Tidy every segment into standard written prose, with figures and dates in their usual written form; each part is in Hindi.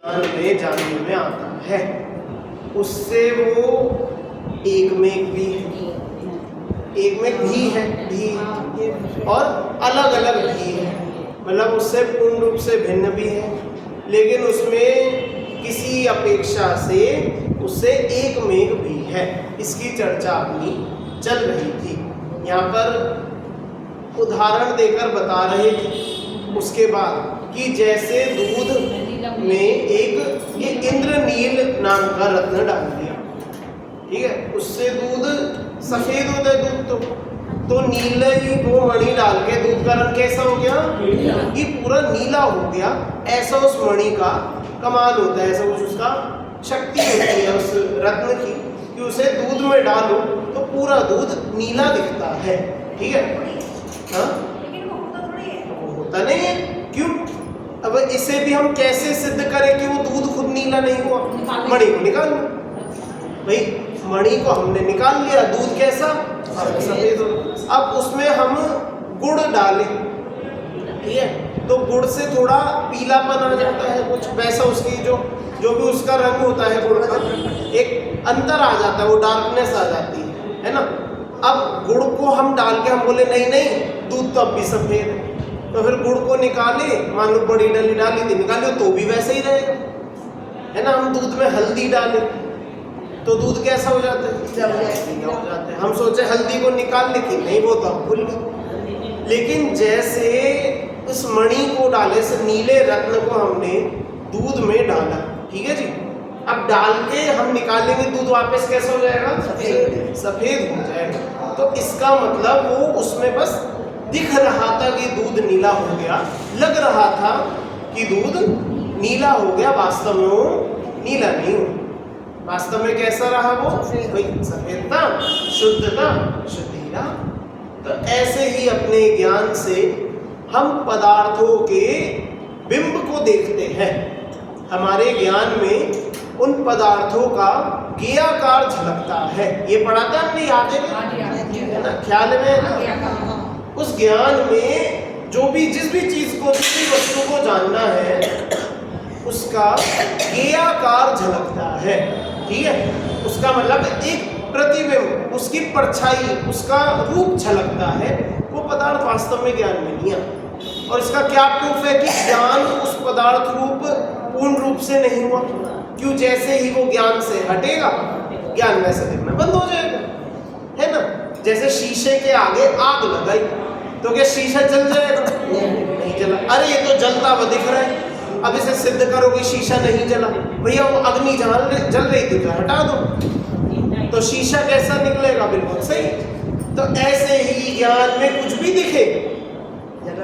में जानने में आता है, उससे वो एक में एक भी है, एक में भी है, भी और अलग अलग भी है, मतलब उससे पूर्ण रूप से भिन्न भी है, लेकिन उसमें किसी अपेक्षा से उससे एक में एक भी है। इसकी चर्चा अपनी चल रही थी। यहाँ पर उदाहरण देकर बता रहे थे उसके बाद कि जैसे दूध में एक ये इंद्रनील नाम का रत्न डाल दिया, ठीक है, उससे दूध सफेद होता है दूध, तो नीले वो मणि डाल के दूध का रंग कैसा हो गया कि पूरा नीला हो गया। ऐसा उस मणि का कमाल होता है, ऐसा कुछ उसका शक्ति होती है उस रत्न की कि उसे दूध में डालो तो पूरा दूध नीला दिखता है, ठीक है। हाँ, वो होता नहीं है, क्यों? अब इसे भी हम कैसे सिद्ध करें कि वो दूध खुद नीला नहीं हुआ? मणि को निकाल लो भाई, मणि को हमने निकाल लिया, दूध कैसा सफेद हो। अब उसमें हम गुड़ डालें, ठीक है, तो गुड़ से थोड़ा पीलापन आ जाता है, कुछ वैसा उसकी जो भी उसका रंग होता है गुड़ का, एक अंतर आ जाता है, वो डार्कनेस आ जाती है ना। अब गुड़ को हम डाल के हम बोले नहीं नहीं दूध तो अब भी सफेद है, तो फिर गुड़ को निकाले, मान लो बड़ी डली डाली थी, निकाले तो भी वैसे ही रहेगा, है ना। हम दूध में हल्दी डालें तो दूध कैसा हो जाता है, हम सोचे हल्दी को निकाल ली थी, नहीं वो तो अब भूल गए। लेकिन जैसे उस मणि को डाले से नीले रत्न को हमने दूध में डाला, ठीक है जी, अब डाल के हम निकालेंगे दूध वापस कैसा हो जाएगा? सफेद हो जाएगा। तो इसका मतलब वो उसमें बस दिख रहा था कि दूध नीला हो गया, लग रहा था कि दूध नीला हो गया, वास्तव में वो नीला नहीं हो, वास्तव में कैसा रहा? वो सफेदता, शुद्धता, शुद्धिता। तो ऐसे ही अपने ज्ञान से हम पदार्थों के बिंब को देखते हैं। हमारे ज्ञान में उन पदार्थों का ज्ञेयाकार झलकता है। ये पढ़ा था हमने, याद है ना, ख्याल में है ना। उस ज्ञान में जो भी जिस भी चीज को, जिस भी वस्तु को जानना है, उसका ज्ञेयाकार झलकता है, ठीक है। उसका मतलब एक प्रतिबिंब, उसकी परछाई, उसका रूप झलकता है। वो पदार्थ वास्तव में ज्ञान में नहीं आता। और इसका क्या प्रूफ है कि ज्ञान उस पदार्थ रूप पूर्ण रूप से नहीं हुआ? क्यों? जैसे ही वो ज्ञान से हटेगा, ज्ञान वैसे दिखना बंद हो जाएगा, है ना। जैसे शीशे के आगे आग लगाई तो क्या शीशा जल जाएगा? नहीं जला। अरे ये तो जलता हुआ दिख रहा है, अब इसे सिद्ध करो कि शीशा नहीं जला। भैया वो अग्नि जल रही थी तो हटा दो, तो शीशा कैसा निकलेगा? बिल्कुल सही। तो ऐसे ही ज्ञान में कुछ भी दिखे,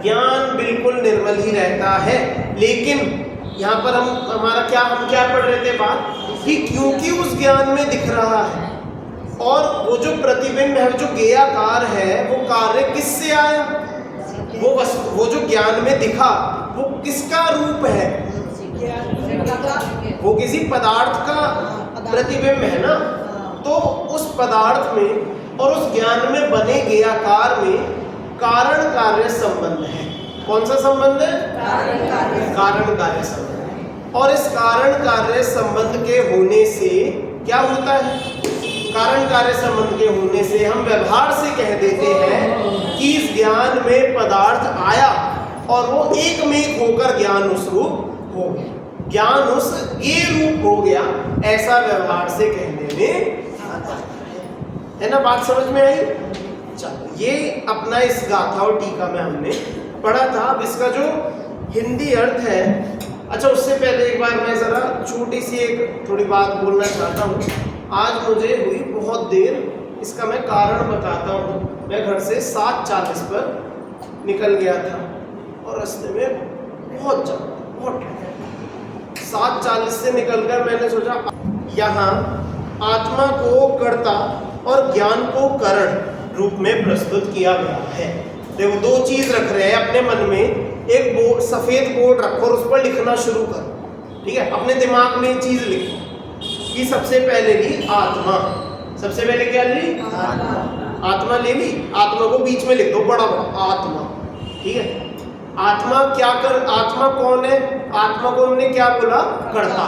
ज्ञान बिल्कुल निर्मल ही रहता है। लेकिन यहाँ पर हम क्या पढ़ रहे थे बात कि क्योंकि उस ज्ञान में दिख रहा है, और वो जो प्रतिबिंब है, जो ज्ञेयाकार है, वो कार्य किससे आया? वो जो ज्ञान में दिखा वो किसका रूप है? वो किसी पदार्थ का प्रतिबिंब है ना। तो उस पदार्थ में और उस ज्ञान में बने ज्ञेयाकार में कारण कार्य संबंध है। कौन सा संबंध है? कारण कार्य संबंध। और इस कारण कार्य संबंध के होने से क्या होता है? कारण कार्य संबंध के होने से हम व्यवहार से कह देते हैं कि इस ज्ञान में पदार्थ आया और वो एक में एक होकर ज्ञान उस रूप हो गया, ज्ञान उस ये रूप हो गया, ऐसा व्यवहार से कहने में आता है ना। बात समझ में आई? चलो, ये अपना इस गाथा और टीका में हमने पढ़ा था। अब इसका जो हिंदी अर्थ है, अच्छा उससे पहले एक बार मैं जरा छोटी सी एक थोड़ी बात बोलना चाहता हूँ। आज मुझे हुई बहुत देर, इसका मैं कारण बताता हूँ। मैं घर से 7:40 पर निकल गया था और रास्ते में बहुत 7:40 से निकलकर मैंने सोचा यहाँ आत्मा को कर्ता और ज्ञान को कारण रूप में प्रस्तुत किया गया है। देखो, दो चीज रख रहे हैं अपने मन में। एक सफेद बोर्ड रखो और उस पर लिखना शुरू करो, ठीक है। अपने दिमाग में चीज लिखो कि सबसे पहले ली आत्मा, सबसे पहले क्या ली? आत्मा ले ली। आत्मा को बीच में लिख दो, बड़ा बड़ा आत्मा, ठीक है। आत्मा कौन है? आत्मा को हमने क्या बोला? कर्ता।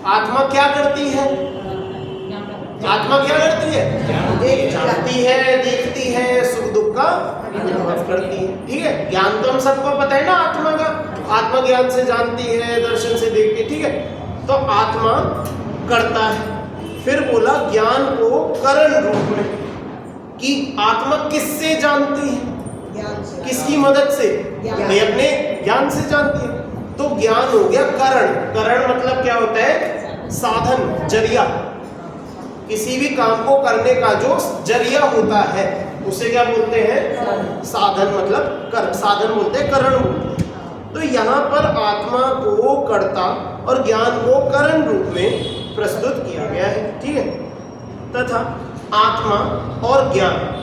आत्मा क्या करती है? आत्मा क्या करती है? जानती है, देखती है, सुख दुख का अनुभव करती है। ठीक है, ज्ञान तो हम सबको पता है ना आत्मा का। आत्मा ज्ञान से जानती है, दर्शन से देखती है। ठीक है, तो आत्मा करता है। फिर बोला ज्ञान को करण रूप में, कि आत्मा किससे जानती है? किसकी मदद से? भाई अपने ज्ञान से जानती है। तो ज्ञान हो गया करण। करण मतलब क्या होता है? साधन, जरिया। किसी भी काम को करने का जो जरिया होता है उसे क्या बोलते हैं? साधन। मतलब साधन बोलते हैं, करण बोलते हैं। तो यहाँ पर आत्मा को कर्ता और ज्ञान को करण रूप में प्रस्तुत किया गया है। ठीक है, तथा आत्मा और ज्ञान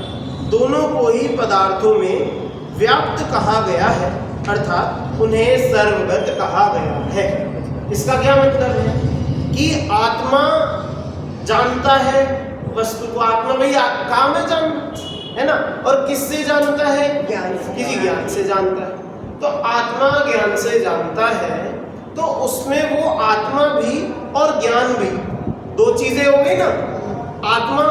दोनों को ही पदार्थों में व्याप्त कहा गया है, अर्थात उन्हें सर्वगत कहा गया है। इसका क्या मतलब है? कि आत्मा जानता है वस्तु को। आत्मा भाई काम है जानना, है ना? और किससे जानता है? ज्ञान। किसी ज्ञान से जानता है। तो आत्मा ज्ञान से जानता है, तो उसमें वो आत्मा भी और ज्ञान भी, दो चीजें हो गई ना, आत्मा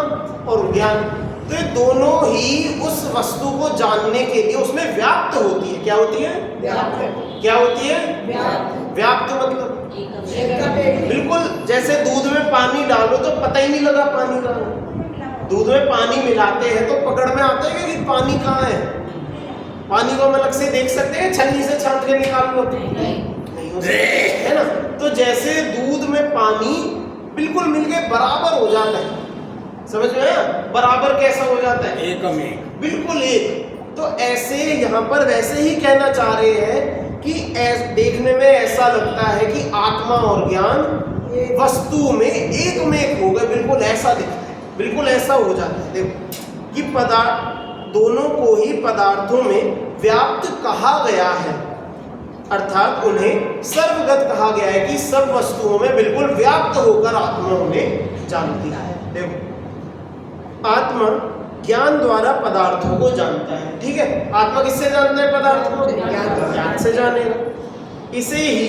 और ज्ञान। तो ये दोनों ही उस वस्तु को जानने के लिए उसमें व्याप्त होती है। क्या होती है? व्याप्त। क्या होती है? व्याप्त मतलब बिल्कुल जैसे दूध में पानी डालो तो पता ही नहीं लगा पानी कहाँ है। दूध में पानी मिलाते हैं तो पकड़ में आता है कि पानी कहाँ है। पानी को हम अलग से देख सकते हैं, छन्नी से छांट के निकाल लो? नहीं हो सकता, है ना? तो जैसे दूध में पानी बिल्कुल मिलके बराबर हो जाता है, समझ में आया? बराबर कैसा हो जाता है? एकम एक, बिल्कुल एक। तो ऐसे यहाँ पर वैसे ही कहना चाह रहे हैं कि देखने में ऐसा लगता है कि आत्मा और ज्ञान वस्तु में एक हो गए, बिल्कुल ऐसा दिखता है, बिल्कुल ऐसा हो जाता है। देखो कि दोनों को ही पदार्थों में व्याप्त कहा गया है, अर्थात उन्हें सर्वगत कहा गया है कि सब वस्तुओं में बिल्कुल व्याप्त होकर आत्मा उन्हें जानती है। देखो आत्मा ज्ञान द्वारा पदार्थों को जानता है। ठीक है, आत्मा किससे जानता है पदार्थों को? ज्ञान से जानेगा। इसे ही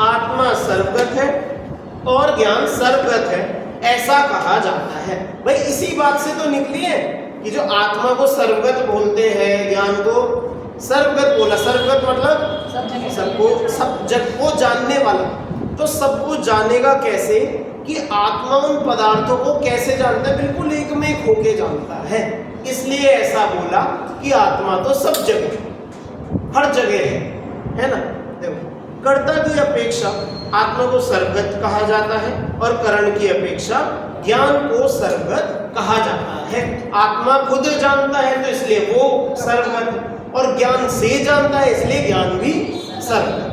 आत्मा सर्वगत है और ज्ञान सर्वगत है ऐसा कहा जाता है। भाई इसी बात से तो निकली है कि जो आत्मा को सर्वगत बोलते हैं, ज्ञान को सर्वगत बोला। सर्वगत मतलब सबको, सब जग को जानने वाला। तो सबको जानेगा कैसे? कि आत्मा उन पदार्थों को कैसे जानता है? बिल्कुल एक में एक होके जानता है। इसलिए ऐसा बोला कि आत्मा तो सब जगह, हर जगह है ना? देखो कर्ता की अपेक्षा आत्मा को सर्वगत कहा जाता है और करण की अपेक्षा ज्ञान को सर्वगत कहा जाता है। आत्मा खुद जानता है तो इसलिए वो सर्वगत, और ज्ञान से जानता है इसलिए ज्ञान भी सर्वगत।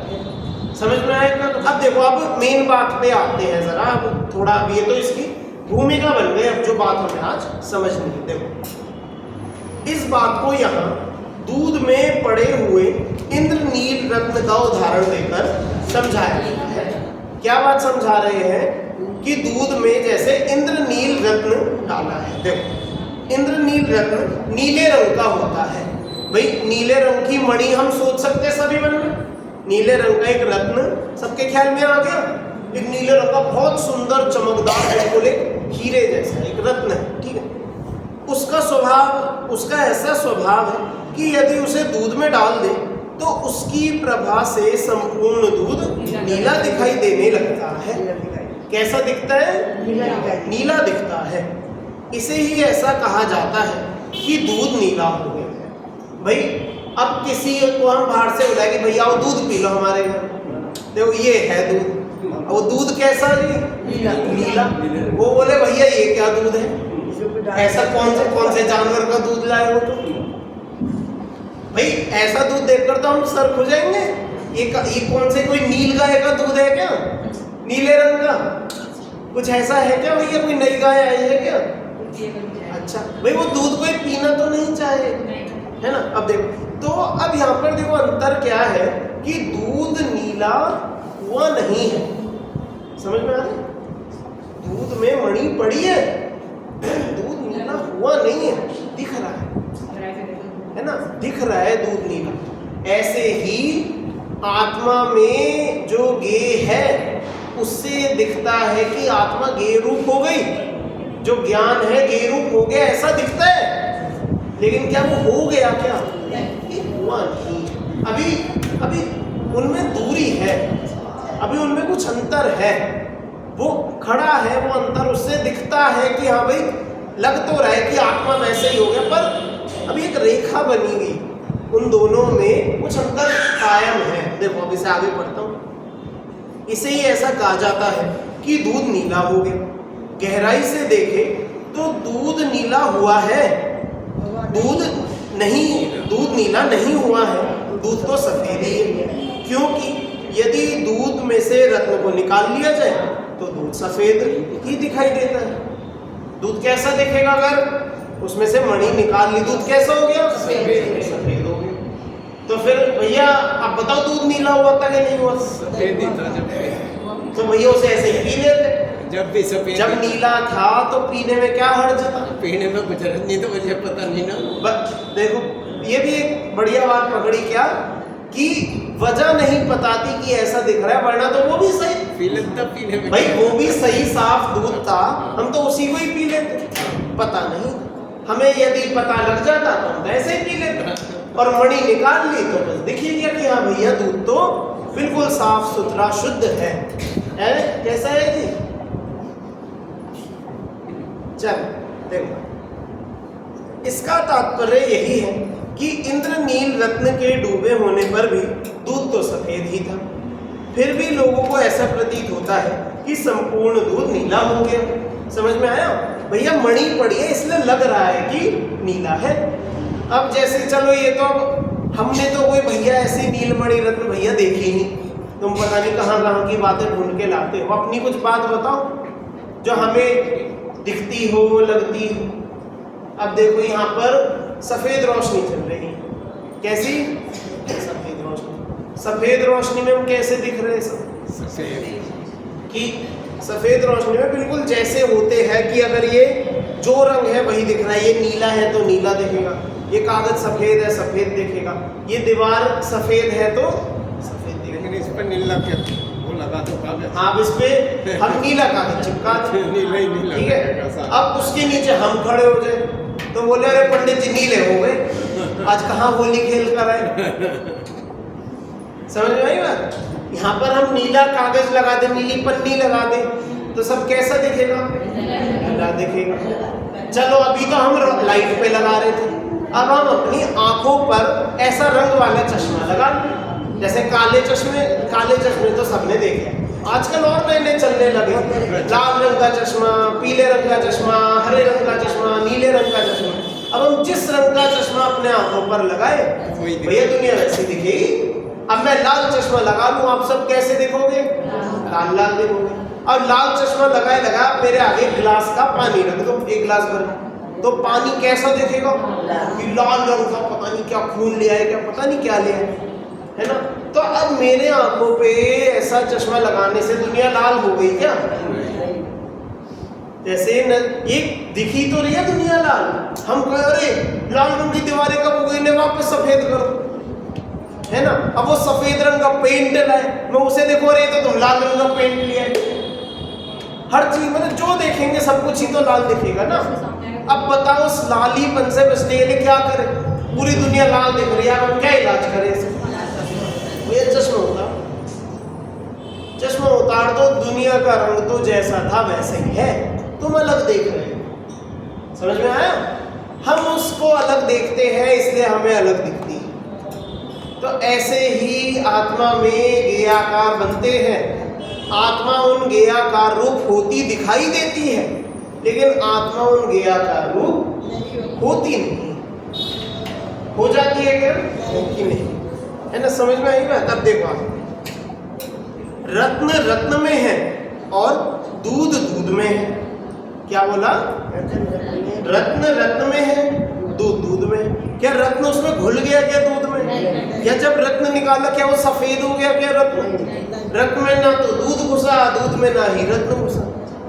समझ में आएगा? अब देखो, अब मेन बात पे आते हैं जरा। अब थोड़ा ये तो इसकी भूमिका बन गई, अब जो बात हमें आज समझनी है। देखो इस बात को यहाँ दूध में पड़े हुए इंद्रनील रत्न का उदाहरण देकर समझाया गया है। क्या बात समझा रहे हैं? कि दूध में जैसे इंद्रनील रत्न डाला है। देखो इंद्रनील रत्न नीले रंग का होता है। भाई नीले रंग की मणि हम सोच सकते हैं सभी मन में। नीले रंग का एक रत्न सबके ख्याल में आ गया। एक नीले रंग का बहुत सुंदर चमकदार बिल्कुल एक हीरे जैसा एक रत्न है। ठीक है, उसका स्वभाव, उसका ऐसा स्वभाव है कि यदि उसे दूध में डाल दे तो उसकी प्रभा से संपूर्ण दूध नीला दिखाई देने लगता है। कैसा दिखता है? नीला दिखता है। इसे ही ऐसा कहा जाता है कि दूध नीला हो गया। भाई अब किसी को हम बाहर से बुलाए कि भैया वो दूध पी लो हमारे घर, देखो ये है दूध। वो दूध कैसा जी? नीला। वो बोले भैया ये क्या दूध है? ऐसा कौन से जानवर का दूध लाए हो? तो भाई ऐसा दूध देखकर तो हम सर खुजाएंगे। ये कौन से, कोई नील गाय का दूध है क्या? नीले रंग का कुछ ऐसा है क्या भैया? कोई नई गाय आई है क्या? अच्छा भाई वो दूध कोई पीना तो नहीं चाहे, है ना? अब देखो, तो अब यहाँ पर देखो अंतर क्या है कि दूध नीला हुआ नहीं है। समझ में आ रहा है? दूध में मणि पड़ी है, दूध नीला हुआ नहीं है, दिख रहा है ना? दिख रहा है दूध नीला। ऐसे ही आत्मा में जो गेय है उससे दिखता है कि आत्मा गेय रूप हो गई, जो ज्ञान है गेय रूप हो गया ऐसा दिखता है, लेकिन क्या वो हो गया? क्या हुआ नहीं। अभी उनमें दूरी है, अभी उनमें कुछ अंतर है, वो खड़ा है, वो अंतर उससे दिखता है कि हाँ भाई लग तो रहा है कि आत्मा वैसे ही हो गया, पर अभी एक रेखा बनी गई, उन दोनों में कुछ अंतर कायम है। देखो अब इसे आगे पढ़ता हूँ। इसे ही ऐसा कहा जाता है कि दूध नीला हो गया। गहराई से देखे तो दूध नीला हुआ है, दूध नीला नहीं हुआ है, दूध तो सफेद ही है, क्योंकि यदि दूध में से रत्न को निकाल लिया जाए तो दूध सफेद ही दिखाई देता है। दूध कैसा दिखेगा? अगर उसमें से मणि निकाल ली, दूध कैसा हो गया? सफेद हो गया। तो फिर भैया आप बताओ दूध नीला हुआ था कि नहीं हुआ? सफेद ही था जब तो भैया उसे ऐसे ही पी लेते। जब भी सफेद, जब नीला था तो पीने में क्या हर्ज था? पीने में कुछ हर्ज नहीं, तो मुझे पता नहीं ना। देखो ये भी एक बढ़िया बात पकड़ी, क्या कि वजह नहीं बताती कि ऐसा दिख रहा है, वरना तो वो भी सही पीने में भाई, वो भी सही साफ दूध था, हम तो उसी को ही पी लेते, पता नहीं। हमें यदि पता लग जाता तो हम ऐसे ही पी लेते, और मणि निकाल ली तो बस दिख ही गया कि हाँ भैया दूध तो बिल्कुल साफ सुथरा शुद्ध है। कैसा है जी? चल देखो, इसका तात्पर्य यही है कि इंद्रनील रत्न के डूबे होने पर भी दूध तो सफेद ही था, फिर भी लोगों को ऐसा प्रतीत होता है कि संपूर्ण दूध नीला हो गया। समझ में आया? भैया मणि पड़ी है इसलिए लग रहा है कि नीला है। अब जैसे चलो ये तो हमने तो कोई भैया ऐसी नीलमणि रत्न भैया देखी नहीं, तुम पता नहीं कहाँ की बातें ढूंढ के लाते हो। अपनी कुछ बात बताओ जो हमें दिखती हो, लगती हो। अब देखो यहाँ पर सफेद रोशनी चल रही है, कैसी? सफेद रोशनी। सफेद रोशनी में हम कैसे दिख रहे हैं सब? कि सफेद रोशनी में बिल्कुल जैसे होते हैं कि अगर ये जो रंग है वही दिख रहा है, ये नीला है तो नीला दिखेगा, ये कागज सफेद है सफेद दिखेगा, ये दीवार सफेद है तो सफेद दिखेगा। लेकिन इस पर नीला क्या वो लगा दो कागज। हाँ, इस पे हम नीला कागज चिपका दो, नीला ठीक है। अब उसके नीचे हम खड़े हो जाए तो बोले अरे पंडित जी नीले हो गए, आज कहाँ होली खेल कर आए। समझ में आई बात? यहाँ पर हम नीला कागज लगा दे, नीली पन्नी लगा दे तो सब कैसा दिखेगा? नीला दिखेगा। चलो अभी तो हम लाइट पे लगा रहे थे, अब हम अपनी आंखों पर ऐसा रंग वाला चश्मा लगा, जैसे काले चश्मे तो सबने देखे, आजकल और नए चलने लगे, लाल रंग का चश्मा, पीले रंग का चश्मा, हरे रंग का चश्मा, नीले रंग का चश्मा। अब हम जिस रंग का चश्मा अपने आंखों पर लगाए भैया दुनिया वैसी दिखेगी। अब मैं लाल चश्मा लगा लूं, आप सब कैसे देखोगे? लाल लाल देखोगे। अब लाल चश्मा लगाए लगा मेरे आगे गिलास का पानी रख दो, एक गिलास भर, तो पानी कैसा दिखेगा? कि लाल रंग का, पता नहीं क्या खून लिया है, क्या पता नहीं क्या लिया है ना। तो अब मेरे आंखों पे ऐसा चश्मा लगाने से दुनिया लाल हो गई क्या? जैसे न ये दिखी तो रही है दुनिया लाल, हम कह रहे लाल रंग की दीवारें कब हो गई ने वापस सफेद करो, है ना। अब वो सफेद रंग का पेंट लाए, मैं उसे देखो रहे तो तुम लाल रंग का पेंट लिया है। हर चीज मतलब जो देखेंगे सब कुछ ही तो लाल दिखेगा ना। अब बताओ उस लालीपन से बचने के लिए क्या करें? पूरी दुनिया लाल दिख रही है, हम क्या इलाज करें इसका? ये चश्मा उतार दो, दुनिया का रंग तो जैसा था वैसे ही है, तुम अलग देख रहे हो। समझ में आया? हम उसको अलग देखते हैं इसलिए हमें अलग दिखती है। तो ऐसे ही आत्मा में गेयाकार बनते हैं। आत्मा उन गेयाकार रूप होती दिखाई देती है, लेकिन आत्मा उन गेयाकार रूप होती नहीं। हो जाती है क्या? होती नहीं, है ना। समझ में आई बात? अब देखो, रत्न रत्न में है और दूध दूध में है। क्या बोला? रत्न रत्न में है, दूध दूध में है। क्या रत्न उसमें घुल गया क्या दूध में? या जब रत्न निकाला क्या वो सफेद हो गया क्या रत्न? रत्न में ना तो दूध घुसा, दूध में ना ही रत्न घुसा।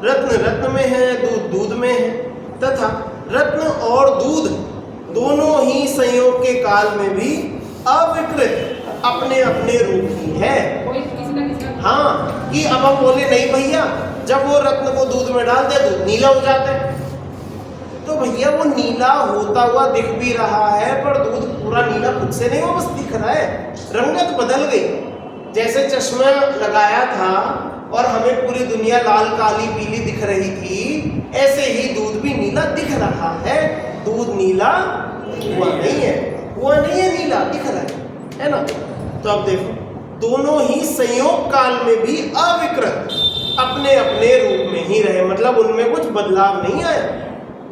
रत्न रत्न में है, दूध दूध में है। तथा रत्न और दूध दोनों ही संयोग के काल में भी अविकृत अपने अपने रूप ही है। कोई किसी ना किसी का हाँ, कि अब हम बोले नहीं भैया, जब वो रत्न को दूध में डाल दे दूध नीला हो जाता है, तो भैया वो नीला होता हुआ दिख भी रहा है, पर दूध पूरा नीला खुद से नहीं, वो बस दिख रहा है, रंगत बदल गई। जैसे चश्मा लगाया था और हमें पूरी दुनिया लाल काली पीली दिख रही थी, ऐसे ही दूध भी नीला दिख रहा है। दूध नीला हुआ नहीं है, हुआ नहीं है, नीला दिख रहा है ना। तो अब देखो, दोनों ही संयोग काल में भी अविकृत अपने अपने रूप में ही रहे, मतलब उनमें कुछ बदलाव नहीं आया।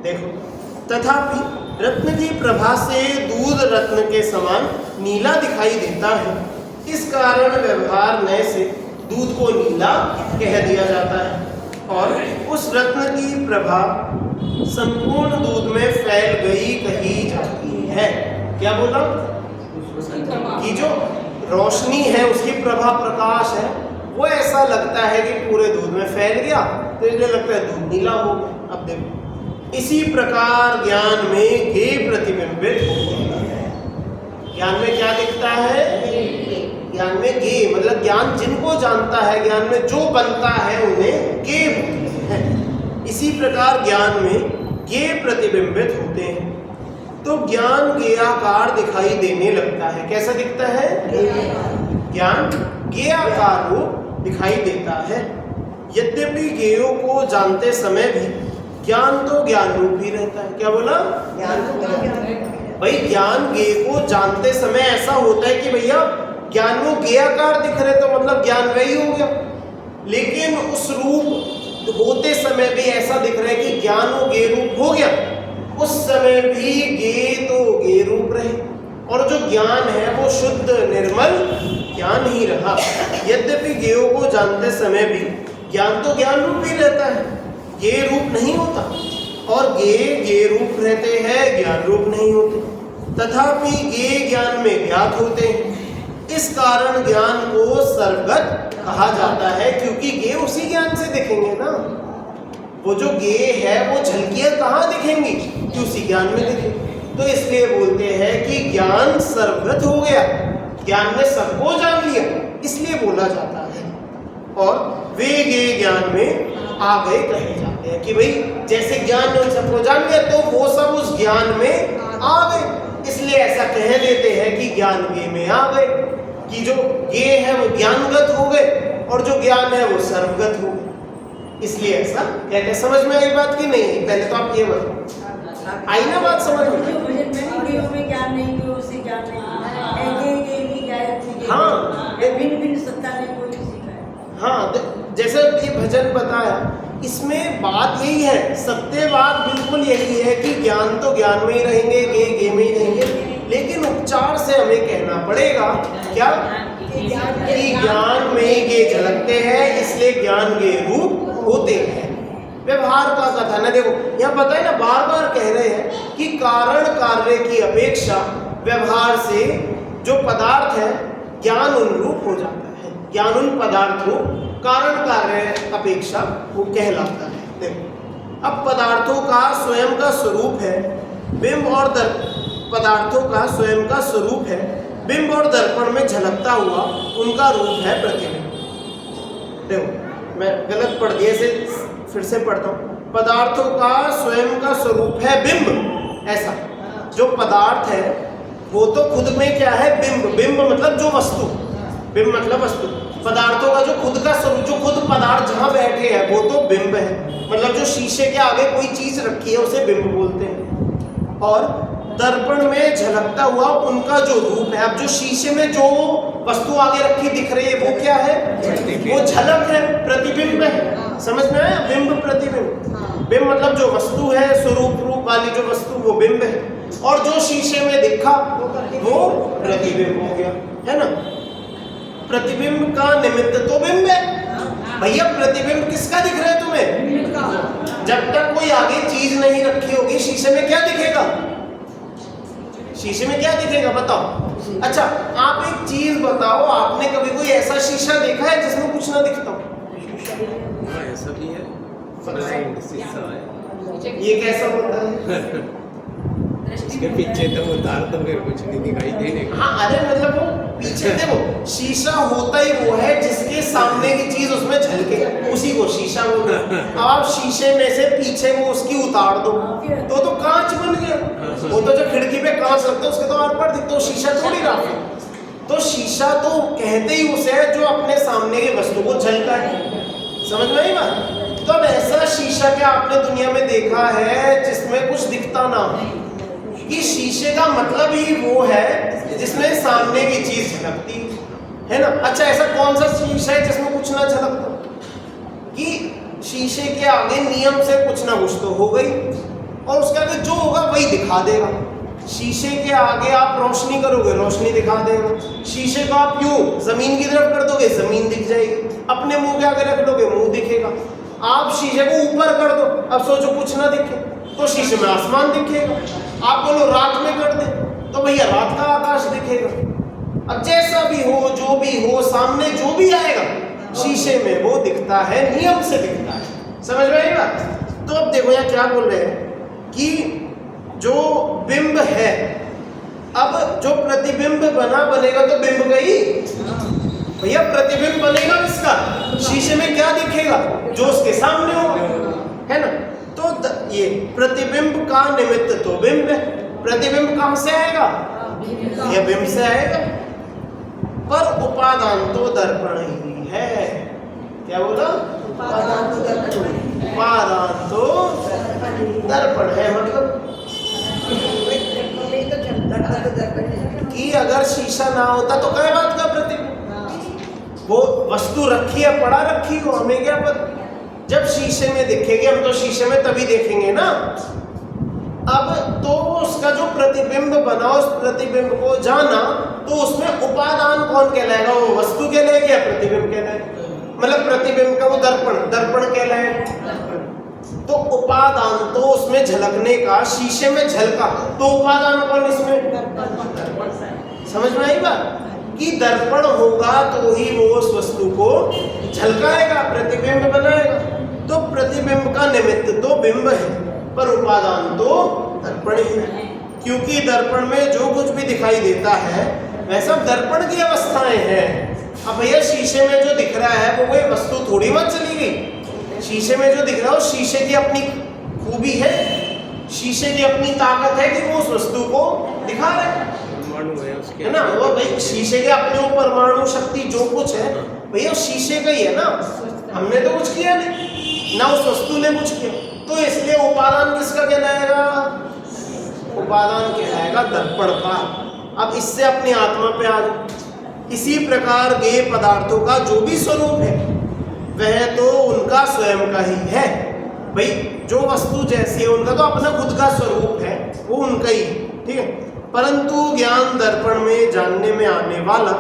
देखो, तथापि रत्न की प्रभा से दूध रत्न के समान नीला दिखाई देता है, इस कारण व्यवहार नए से दूध को नीला कह दिया जाता है, और उस रत्न की प्रभा संपूर्ण दूध में फैल गई कही जाती है। क्या बोला? कि जो रोशनी है, उसकी प्रभा प्रकाश है, वो ऐसा लगता है कि पूरे दूध में फैल गया, तो इसलिए लगता है दूध नीला हो गया। अब देखो, इसी प्रकार ज्ञान में गे प्रतिबिंबित होता है। ज्ञान में क्या दिखता है? ज्ञान में गे मतलब ज्ञान जिनको जानता है, ज्ञान में जो बनता है उन्हें गे बोलते हैं। इसी प्रकार ज्ञान में गे प्रतिबिंबित होते हैं, तो ज्ञान गेयाकार दिखाई देने लगता है। कैसा दिखता है? ज्ञान गेयाकार रूप दिखाई देता है। यद्यपि गेयों को जानते समय भी ज्ञान तो ज्ञान रूप ही रहता है। क्या बोला? भाई ज्ञान गे को जानते समय ऐसा होता है कि भैया ज्ञान वो गेयाकार दिख रहे, तो मतलब ज्ञान वही हो गया, लेकिन उस रूप होते समय भी ऐसा दिख रहा है कि ज्ञान वो गे रूप हो गया, उस समय भी गे तो गे रूप रहे, और जो ज्ञान है वो शुद्ध निर्मल ज्ञान ही रहा। यद्यपि गेयों को जानते समय भी ज्ञान तो ज्ञान रूप ही रहता है, गे रूप नहीं होता, और गे रूप रहते हैं, ज्ञान रूप नहीं होते। तथापि गे ज्ञान में ज्ञात होते हैं, इस कारण ज्ञान को सर्वगत कहा जाता है, क्योंकि गे उसी ज्ञान से दिखेंगे ना। वो जो गे है वो झलकियां कहाँ दिखेंगी? कि उसी ज्ञान में दिखेंगी। तो इसलिए बोलते हैं कि ज्ञान सर्वगत हो गया, ज्ञान ने सबको जान लिया, इसलिए बोला जाता है। और वे गे ज्ञान में आ गए कहे जाते हैं कि भाई जैसे ज्ञान ने उन सबको जान लिया, तो वो सब उस ज्ञान में आ गए, इसलिए ऐसा कह देते हैं कि ज्ञान गे में आ गए, कि जो गे है वो ज्ञानगत हो गए और जो ज्ञान है वो सर्वगत हो गए, इसलिए ऐसा कहते हैं। समझ में आई बात की नहीं? पहले तो आप ये बताओ, आई ना बात समझ में? ज्ञान नहीं, उसे ज्ञान नहीं, हाँ, भिन्न भिन्न सत्ता नहीं कोई सिखाया। हाँ, जैसे ये भजन बताया, इसमें बात यही है, सत्य बात बिल्कुल यही है कि ज्ञान तो ज्ञान में ही रहेंगे, गे में ही रहेंगे, लेकिन उपचार से हमें कहना पड़ेगा क्या? कि ज्ञान में गे झलकते हैं, इसलिए ज्ञान गे रूप होते हैं। व्यवहार का कथन है, देखो यहाँ पता है ना, बार बार कह रहे हैं कि कारण कार्य की अपेक्षा व्यवहार से जो पदार्थ है ज्ञान उन रूप हो जाता है, ज्ञान उन पदार्थों कारण कार्य अपेक्षा वो कहलाता है। देखो, अब पदार्थों का स्वयं का स्वरूप है बिंब, और पदार्थों का स्वयं का स्वरूप है बिंब और दर्पण में झलकता हुआ उनका रूप है प्रतिबिंब। देखो मैं गलत पढ़ दिया, इसे फिर से पढ़ता हूँ। पदार्थों का स्वयं का स्वरूप है बिंब, ऐसा जो पदार्थ है वो तो खुद में क्या है? बिंब। बिंब मतलब जो वस्तु, बिंब मतलब वस्तु। पदार्थों का जो खुद का स्वरूप, जो खुद पदार्थ जहाँ बैठे हैं वो तो बिंब है, मतलब जो शीशे के आगे कोई चीज रखी है उसे बिंब बोलते हैं। और दर्पण में झलकता हुआ उनका जो रूप है, अब जो शीशे में जो वस्तु आगे रखी दिख रही है वो क्या है? वो झलक है, प्रतिबिंब है। समझ में आया? बिंब प्रतिबिंब। बिंब मतलब जो वस्तु है, स्वरूप रूप वाली जो वस्तु वो बिंब है, और जो शीशे में दिखा वो प्रतिबिंब हो गया, है ना। प्रतिबिंब का निमित्त तो बिंब है। भैया प्रतिबिंब किसका दिख रहा है तुम्हें? जब तक कोई आगे चीज नहीं रखी होगी शीशे में क्या दिखेगा? शीशे में क्या दिखेगा बताओ? अच्छा आप एक चीज बताओ, आपने कभी कोई ऐसा शीशा देखा है जिसमें कुछ ना दिखता हो? हाँ, ऐसा भी है, शीशा है। ये कैसा होता है? उसके पीछे तो उतार तो फिर कुछ नहीं दिखाई देने का। हाँ अरे मतलब वो पीछे देखो, शीशा होता ही वो है जिसके सामने की चीज उसमें झलके, उसी को शीशा बोलते हैं। अब आप शीशे में से पीछे वो उसकी उतार दो तो कांच बन गया। वो तो जो खिड़की पे कांच लगता है उसके तो आर पार दिखता है, शीशा थोड़ी रहा है। तो शीशा तो कहते ही उसे है जो अपने सामने की वस्तु को झलका है। समझ में आई बात? तो अब ऐसा शीशा क्या आपने दुनिया में देखा है जिसमें कुछ दिखता ना हो? कि शीशे का मतलब ही वो है जिसमें सामने की चीज झलकती है ना। अच्छा ऐसा कौन सा शीशा है जिसमें कुछ ना झलकता? कि शीशे के आगे नियम से कुछ ना कुछ तो हो गई और उसके आगे जो होगा वही दिखा देगा। शीशे के आगे आप रोशनी करोगे, रोशनी दिखा देगा। शीशे को आप यूं जमीन की तरफ कर दोगे, जमीन दिख जाएगी। अपने मुंह के आगे रख दोगे, मुंह दिखेगा। आप शीशे को ऊपर कर दो, अब सोचो कुछ ना दिखे तो शीशे में आसमान दिखेगा। आप बोलो रात में कर दे तो भैया रात का आकाश दिखेगा। अब जैसा भी हो, जो भी हो, सामने जो भी आएगा शीशे में वो दिखता है, नियम से दिखता है। समझ में आएगा? तो अब देखो यहाँ क्या बोल रहे हैं कि जो बिंब है, अब जो प्रतिबिंब बनेगा तो बिंब का ही भैया प्रतिबिंब बनेगा किसका? शीशे में क्या दिखेगा? जो उसके सामने होगा, है ना। तो ये प्रतिबिंब का निमित्त तो बिंब है। प्रतिबिंब कहां से आएगा? ये बिंब से आएगा। पर उपादान तो दर्पण ही है। क्या बोला? उपादान तो दर्पण है। मतलब कि अगर शीशा ना होता तो क्या बात का प्रतिबिंब? वो वस्तु रखी है, पड़ा रखी हो, हमें क्या पता? जब शीशे में दिखेगी, हम तो शीशे में तभी देखेंगे ना। अब तो उसका जो प्रतिबिंब बना, उस प्रतिबिंब को जाना, तो उसमें उपादान कौन कहलाएगा? वो वस्तु कहलाएगी या प्रतिबिंब कहलाएगा? मतलब प्रतिबिंब का वो दर्पण कहलाएगा। तो उपादान तो उसमें झलकने का, शीशे में झलका, तो उपादान कौन इसमें? समझ में आई बात? कि दर्पण होगा तो ही वो उस वस्तु को झलकाएगा, प्रतिबिंब बनाएगा। तो प्रतिबिंब का निमित्त तो बिंब है, पर उपादान तो दर्पण ही है। क्योंकि दर्पण में जो कुछ भी दिखाई देता है वह सब दर्पण की अवस्थाएं हैं। अब भैया शीशे में जो दिख रहा है वो कोई वस्तु थोड़ी मत चली गई। शीशे में जो दिख रहा है वो शीशे की अपनी खूबी है, शीशे की अपनी ताकत है कि वो उस वस्तु को दिखा रहा है, है ना। वो भाई शीशे के अपने ऊपर परमाणु शक्ति जो कुछ है भैया शीशे का ही है ना। हमने तो कुछ किया नहीं ना, उस वस्तु ने कुछ किया। तो इसलिए उपादान किसका कहलाएगा? उपादान कहलाएगा दर्पण का। अब इससे अपनी आत्मा पे आ जाओ। इसी प्रकार गेय पदार्थों का जो भी स्वरूप है वह तो उनका स्वयं का ही है। भाई जो वस्तु जैसी है उनका तो अपना खुद का स्वरूप है, वो उनका ही, ठीक है। परंतु ज्ञान दर्पण में जानने में आने वाला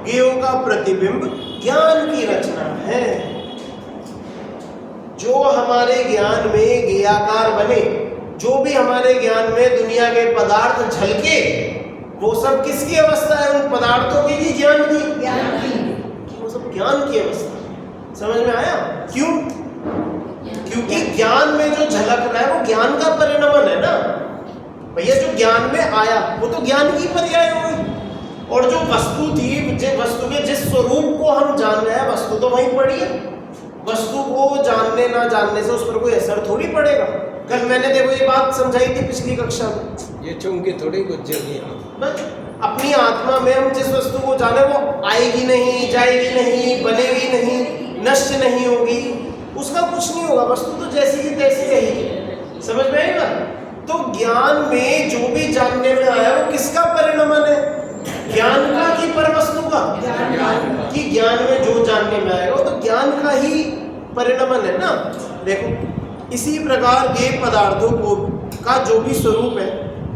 गेयों का प्रतिबिंब ज्ञान की रचना है। जो हमारे ज्ञान में गेयाकार बने, जो भी हमारे ज्ञान में दुनिया के पदार्थ झलके, वो सब किसकी अवस्था है? उन पदार्थों की ही ज्ञान की, वो सब ज्ञान की अवस्था। समझ में आया? क्यों? क्योंकि ज्ञान में जो झलक रहा है वो ज्ञान का परिणमन है ना भैया। जो ज्ञान में आया वो तो ज्ञान की पर्याय हो गई, और जो वस्तु थी, वस्तु के जिस स्वरूप को हम जान रहे हैं, वस्तु तो वहीं पड़ी है। वस्तु को जानने ना जानने से उस पर कोई असर थोड़ी पड़ेगा। कल मैंने देखो ये बात समझाई थी पिछली कक्षा में, ये चूंकि थोड़ी गुजर गया। बस अपनी आत्मा में हम जिस वस्तु को जाने वो आएगी नहीं, जाएगी नहीं, बनेगी नहीं, नष्ट नहीं होगी, उसका कुछ नहीं होगा। वस्तु तो जैसी की तैसी रहेगी। समझ में आएगा? तो ज्ञान में जो भी जानने में आया वो किसका परिणमन है? ज्ञान का कि परवस्तु का? कि ज्ञान में जो जानने में आएगा वो तो ज्ञान का ही परिणमन है ना। देखो इसी प्रकार गेय पदार्थों को का जो भी स्वरूप है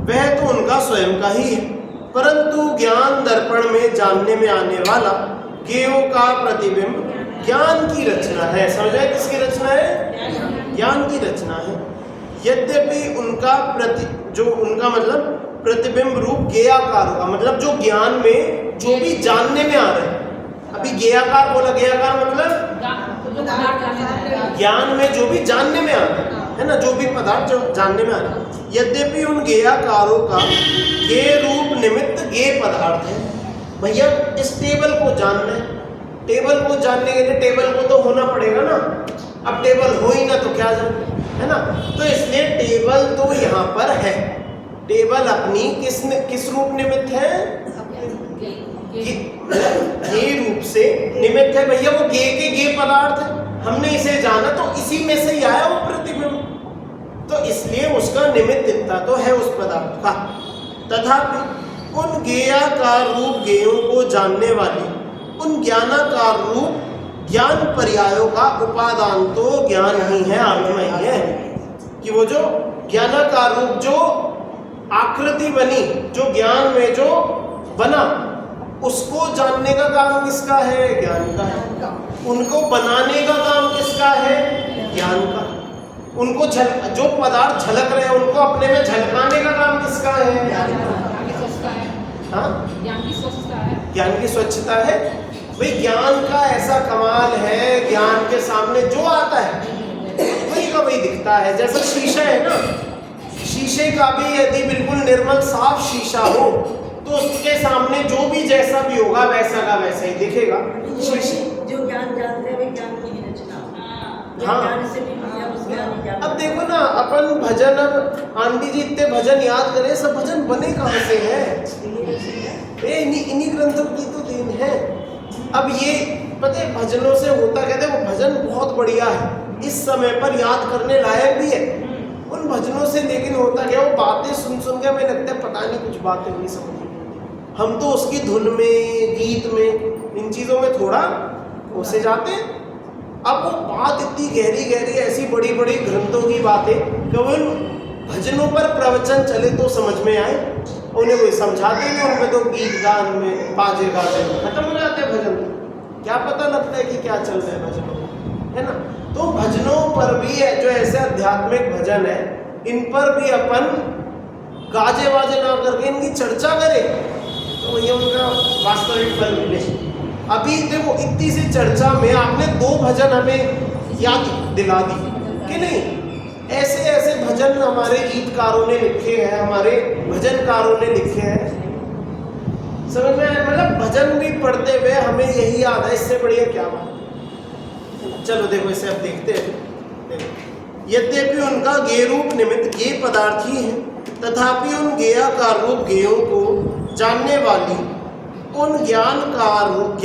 वह तो उनका स्वयं का ही है, परंतु ज्ञान दर्पण में जानने में आने वाला गेयों का प्रतिबिंब ज्ञान की रचना है। समझाए किसकी रचना है? ज्ञान की रचना है। यद्यपि उनका उनका मतलब प्रतिबिंब रूप गेयाकार होगा, मतलब जो ज्ञान में जो भी जानने में आ रहा है। अभी गेयाकार बोला, गेयाकार मतलब ज्ञान में जो भी जानने में आ रहा है ना, जो भी पदार्थ जो जानने में आ रहा है यद्यपि उन गेयाकारों का गेय रूप निमित्त गेय पदार्थ है। भैया इस टेबल को जानना है, टेबल को जानने के लिए टेबल को तो होना पड़ेगा ना। अब टेबल हो ही ना तो क्या जाने, है ना। तो इसलिए टेबल तो यहाँ पर है। टेबल अपनी किस रूप निमित्त है? गेय रूप से निमित्त है भैया। वो गेय के गेय पदार्थ है, हमने इसे जाना तो इसी में से ही आया वो प्रतिबिंब, तो इसलिए उसका निमित्तता तो है उस पदार्थ का। तथापि उन गेयाकार रूप गेयों को जानने वाली उन ज्ञानाकार रूप ज्ञान पर्यायों का उपादान तो ज्ञान ही है, आत्मा ही है। कि वो जो ज्ञानाकार रूप, जो आकृति बनी, जो ज्ञान में जो बना, उसको जानने का काम किसका है? ज्ञान का है। उनको बनाने का काम किसका है? ज्ञान का। उनको जो पदार्थ झलक रहे हैं उनको अपने में झलकाने का काम किसका है? ज्ञान का। हाँ, ज्ञान की स्वच्छता है भाई। ज्ञान का ऐसा कमाल है, ज्ञान के सामने जो आता है वही का वही दिखता है। जैसा शीशा है ना, शीशे का भी यदि बिल्कुल निर्मल साफ शीशा हो तो उसके सामने जो भी जैसा भी होगा वैसा का वैसा ही दिखेगा। जो ज्ञान जानते हैं वे ज्ञान की ही रचना। हाँ, ज्ञान से भी उस ज्ञान ही जानते। अब देखो ना, अपन भजन, अब आंटी जी इतने भजन याद करें, सब भजन बने कहाँ से हैं? इन्हीं ग्रंथों की तो देन है। अब ये पता है भजनों से होता, कहते हैं वो भजन बहुत बढ़िया है, इस समय पर याद करने लायक भी है उन भजनों से, लेकिन होता क्या, वो बातें सुन सुन के हमें लगता है पता नहीं कुछ बातें नहीं समझ। हम तो उसकी धुन में, गीत में, इन चीज़ों में थोड़ा उसे जाते हैं। अब वो बात इतनी गहरी गहरी, ऐसी बड़ी बड़ी ग्रंथों की बातें केवल भजनों पर प्रवचन चले तो समझ में आए, उन्हें कोई समझाते नहीं। उनमें तो गीत गान में, बाजे गाजे में खत्म हो जाते हैं भजन। क्या पता लगता है कि क्या चल रहा है भजनों में, है ना। तो भजनों पर भी जो ऐसे आध्यात्मिक भजन है, इन पर भी अपन गाजे वाजे ना करके इनकी चर्चा करें तो ये उनका वास्तविक फल मिले। अभी देखो इतनी सी चर्चा में आपने 2 भजन हमें याद दिला दी कि नहीं। ऐसे ऐसे भजन हमारे गीतकारों ने लिखे हैं, हमारे भजनकारों ने लिखे हैं। समझ में आया? मतलब भजन भी पढ़ते हुए हमें यही याद है, इससे बढ़िया क्या बात। चलो देखो इसे अब देखते हैं। यद्यपि उनका गेय रूप निमित्त गेय पदार्थ ही है, तथापि उन गेयाकार रूप गेयों को जानने वाली उन ज्ञानाकार रूप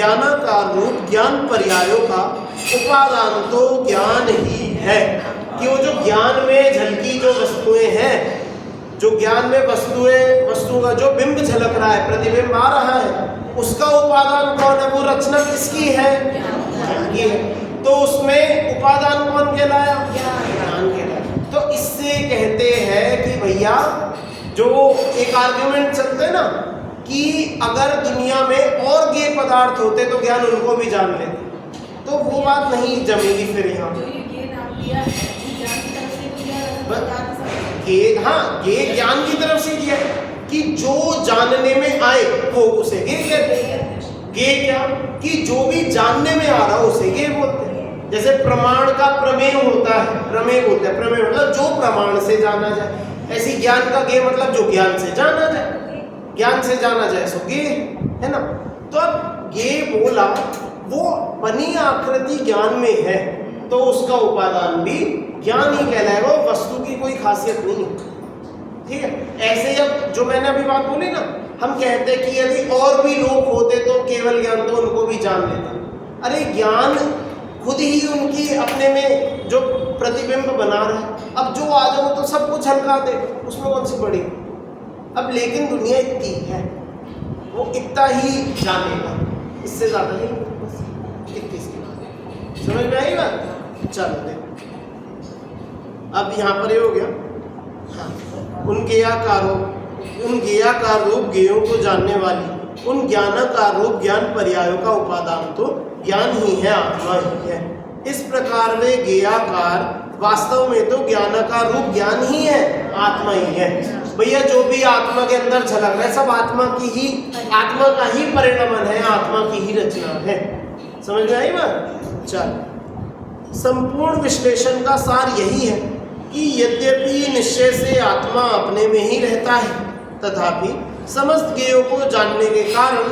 ज्ञान पर्यायों का उपादान तो ज्ञान ही है। कि वो जो ज्ञान में झलकी जो वस्तुएं हैं, जो ज्ञान में वस्तु का जो बिंब झलक रहा है, प्रतिबिंब आ रहा है, उसका उपादान कौन है? वो रचना किसकी है? ज्ञान की है। तो उसमें उपादान कौन कहलाया? ज्ञान कहलाया। तो इससे कहते हैं कि भैया जो एक आर्ग्यूमेंट चलते ना कि अगर दुनिया में और गेय पदार्थ होते तो ज्ञान उनको भी जान लेते, तो वो बात नहीं जमेगी फिर यहाँ। गेय ज्ञान की तरफ से किया कि जो जानने में आए वो उसे गेय कहते हैं। गेय क्या? कि जो भी जानने में आ रहा है उसे गेय बोलते हैं। जैसे प्रमाण का प्रमेय होता है, प्रमेय होता है, प्रमेय मतलब जो प्रमाण से जाना जाए। ऐसी ज्ञान का गेय मतलब जो ज्ञान से जाना जाए, ज्ञान से जाना जाए सो गेय है ना। तो अब गेय बोला, वो बनी आकृति ज्ञान में है तो उसका उपादान भी ज्ञान ही कहलाएगा, वस्तु की कोई खासियत नहीं। ठीक है। ऐसे अब जो मैंने अभी बात बोली ना, हम कहते हैं कि यदि और भी लोग होते तो केवल ज्ञान तो उनको भी जान लेता। अरे ज्ञान खुद ही उनकी अपने में जो प्रतिबिंब बना रहा है, अब जो आ जाओ तो सब कुछ हल्का दे, उसमें कौन सी बड़ी। अब लेकिन दुनिया इतनी है, वो इतना ही जानेगा, इससे ज्यादा नहीं। समझ में आई बात? चलो देखो अब यहाँ पर ये हो गया। हाँ, उन गेयाकार रूप गेयों को जानने वाली उन ज्ञानाकार रूप ज्ञान पर्यायों का उपादान तो ज्ञान ही है, आत्मा ही है। इस प्रकार वे गेयाकार वास्तव में तो ज्ञानाकार रूप ज्ञान ही है, आत्मा ही है। भैया जो भी आत्मा के अंदर झलक रहा है सब आत्मा का ही परिणमन है, आत्मा की ही रचना है। समझ में आई बात? चल, संपूर्ण विश्लेषण का सार यही है कि यद्यपि निश्चय से आत्मा अपने में ही रहता है, तथापि समस्त ज्ञेयों को जानने के कारण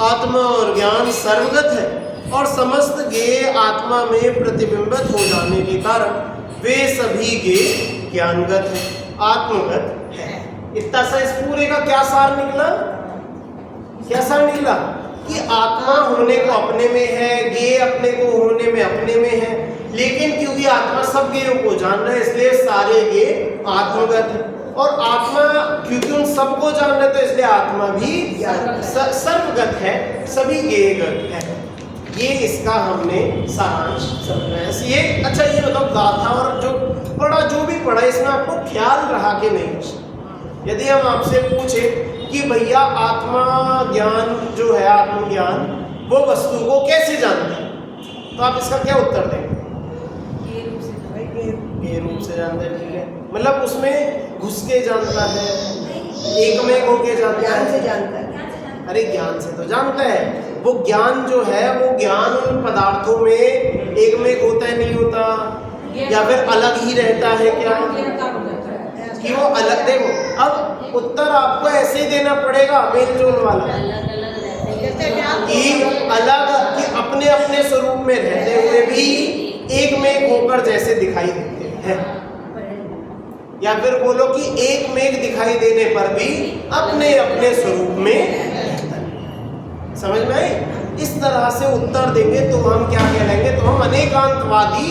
आत्मा और ज्ञान सर्वगत है, और समस्त ज्ञेय आत्मा में प्रतिबिंबित हो जाने के कारण वे सभी ज्ञेय ज्ञानगत है, आत्मगत है। इतना सा इस पूरे का क्या सार निकला? क्या सार निकला? कि आत्मा होने को अपने में है, ज्ञेय अपने को होने में अपने में है, लेकिन क्योंकि आत्मा सब ज्ञेयों को जान रहा है इसलिए सारे ज्ञेय आत्मगत है, और आत्मा क्योंकि उन सबको जान रहे तो इसलिए आत्मा भी सर्वगत है, सभी ज्ञेयगत है। ये इसका हमने सारांश समझा है। ये अच्छा ये बताओ, गाथा और जो भी पढ़ा इसमें आपको ख्याल रहा कि नहीं? यदि हम आपसे पूछे कि भैया आत्मा ज्ञान जो है, आत्मज्ञान वो वस्तु को कैसे जानता है, तो आप इसका क्या उत्तर देंगे? ये रूप से जानता है। ठीक है, मतलब उसमें घुस के जानता है, एक में होके जानता है। अरे ज्ञान से तो जानता है, वो ज्ञान जो है वो ज्ञान पदार्थों में एक में होता है नहीं होता, या फिर अलग ही रहता है क्या कि वो अलग? देखो अब उत्तर आपको ऐसे ही देना पड़ेगा मेल जोल वाला कि अलग, कि अपने अपने स्वरूप में रहते हुए भी एक में होकर जैसे दिखाई देते हैं, या फिर बोलो कि एक में दिखाई देने पर भी अपने अपने स्वरूप में। समझ में आई? इस तरह से उत्तर देंगे तो हम क्या कहलाएंगे? तो हम अनेकांतवादी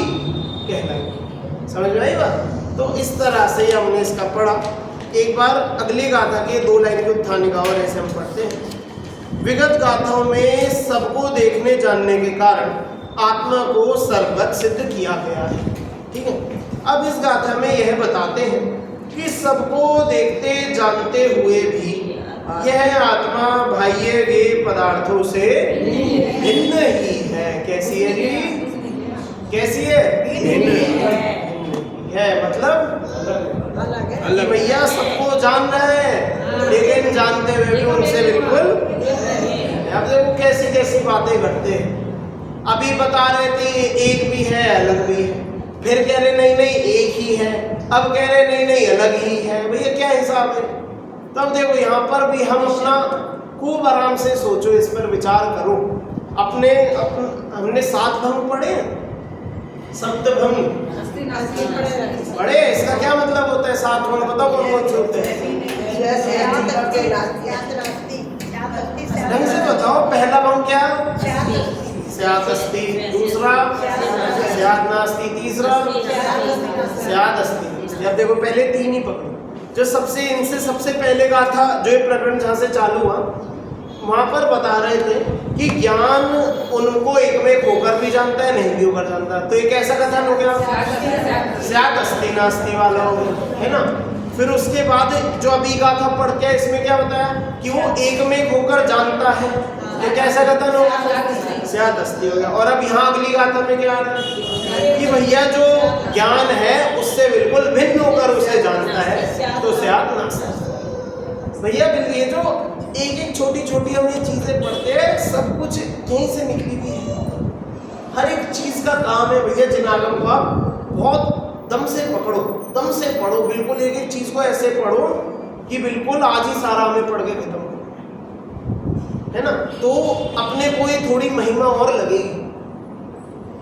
कहलाएंगे। समझ में आई बात? तो इस तरह से हमने इसका पढ़ा। एक बार अगली गाथा के 2 लाइन के उत्थान का और ऐसे हम पढ़ते हैं। विगत गाथाओं में सबको देखने जानने के कारण आत्मा को सर्वगत सिद्ध किया गया है। ठीक है, अब इस गाथा में यह बताते हैं कि सबको देखते जानते हुए भी यह आत्मा बाह्य ज्ञेय पदार्थों से भिन्न ही है। कैसी है जी? कैसी है? भिन्न है, मतलब अलग। भैया सबको जान रहे हैं लेकिन जानते हुए भी उनसे बिल्कुल। अब देखो कैसी कैसी बातें करते हैं। अभी बता रहे थे एक भी है अलग भी है, फिर कह रहे नहीं नहीं एक ही है, अब कह रहे नहीं नहीं अलग ही है। भैया क्या हिसाब है? तब देखो यहाँ पर भी हम अपना खूब आराम से सोचो, इस पर विचार करो। हमने 7 भंग पढ़े, सप्तभंग पढ़े। इसका क्या मतलब होता है 7 भंग? बताओ कौन कौन से होते हैं? ढंग से बताओ। पहला भंग क्या? स्यात् अस्ति, दूसरा स्यात् नास्ति, तीसरा स्यात् अस्ति। अब देखो पहले 3 ही पकड़ो। जो इनसे सबसे पहले गाथा जो ये प्रकरण जहाँ से चालू हुआ वहाँ पर बता रहे थे कि ज्ञान उनको एक में होकर भी जानता है, नहीं भी होकर जानता है। तो एक ऐसा कथन हो गया, स्यात् अस्ति नास्ति वाला हो गया, है ना। फिर उसके बाद जो अभी गाथा पढ़ के इसमें क्या बताया कि वो एक में होकर जानता है, तो कैसा कथन हो गया? स्यात् अस्ति हो गया। और अब यहाँ अगली गाथा में क्या आ रहा है कि भैया जो ज्ञान है उससे बिल्कुल भिन्न होकर उसे जानता है, तो स्यात् नास्ति। भैया ये जो एक एक छोटी छोटी हम ये चीजें पढ़ते हैं सब कुछ यहीं से निकली हुई है। हर एक चीज का काम है भैया जिनागम को आप बहुत दम से पकड़ो, दम से पढ़ो, बिल्कुल एक एक चीज को ऐसे पढ़ो कि बिल्कुल आज ही सारा हमें पढ़ के खत्म है ना। तो अपने को ये थोड़ी महिमा और लगेगी।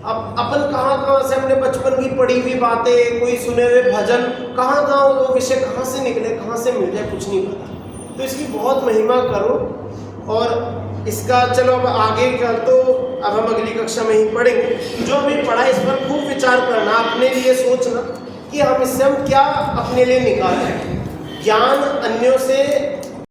अब अपन कहाँ से हमने बचपन की पढ़ी हुई बातें, कोई सुने हुए भजन, कहाँ वो विषय कहाँ से निकले, कहाँ से मिल जाए, कुछ नहीं पता। तो इसकी बहुत महिमा करो। और इसका चलो अब आगे का तो अब हम अगली कक्षा में ही पढ़ेंगे। जो हमने पढ़ा इस पर खूब विचार करना, अपने लिए सोचना कि हम इससे हम क्या अपने लिए निकालें। ज्ञान अन्यों से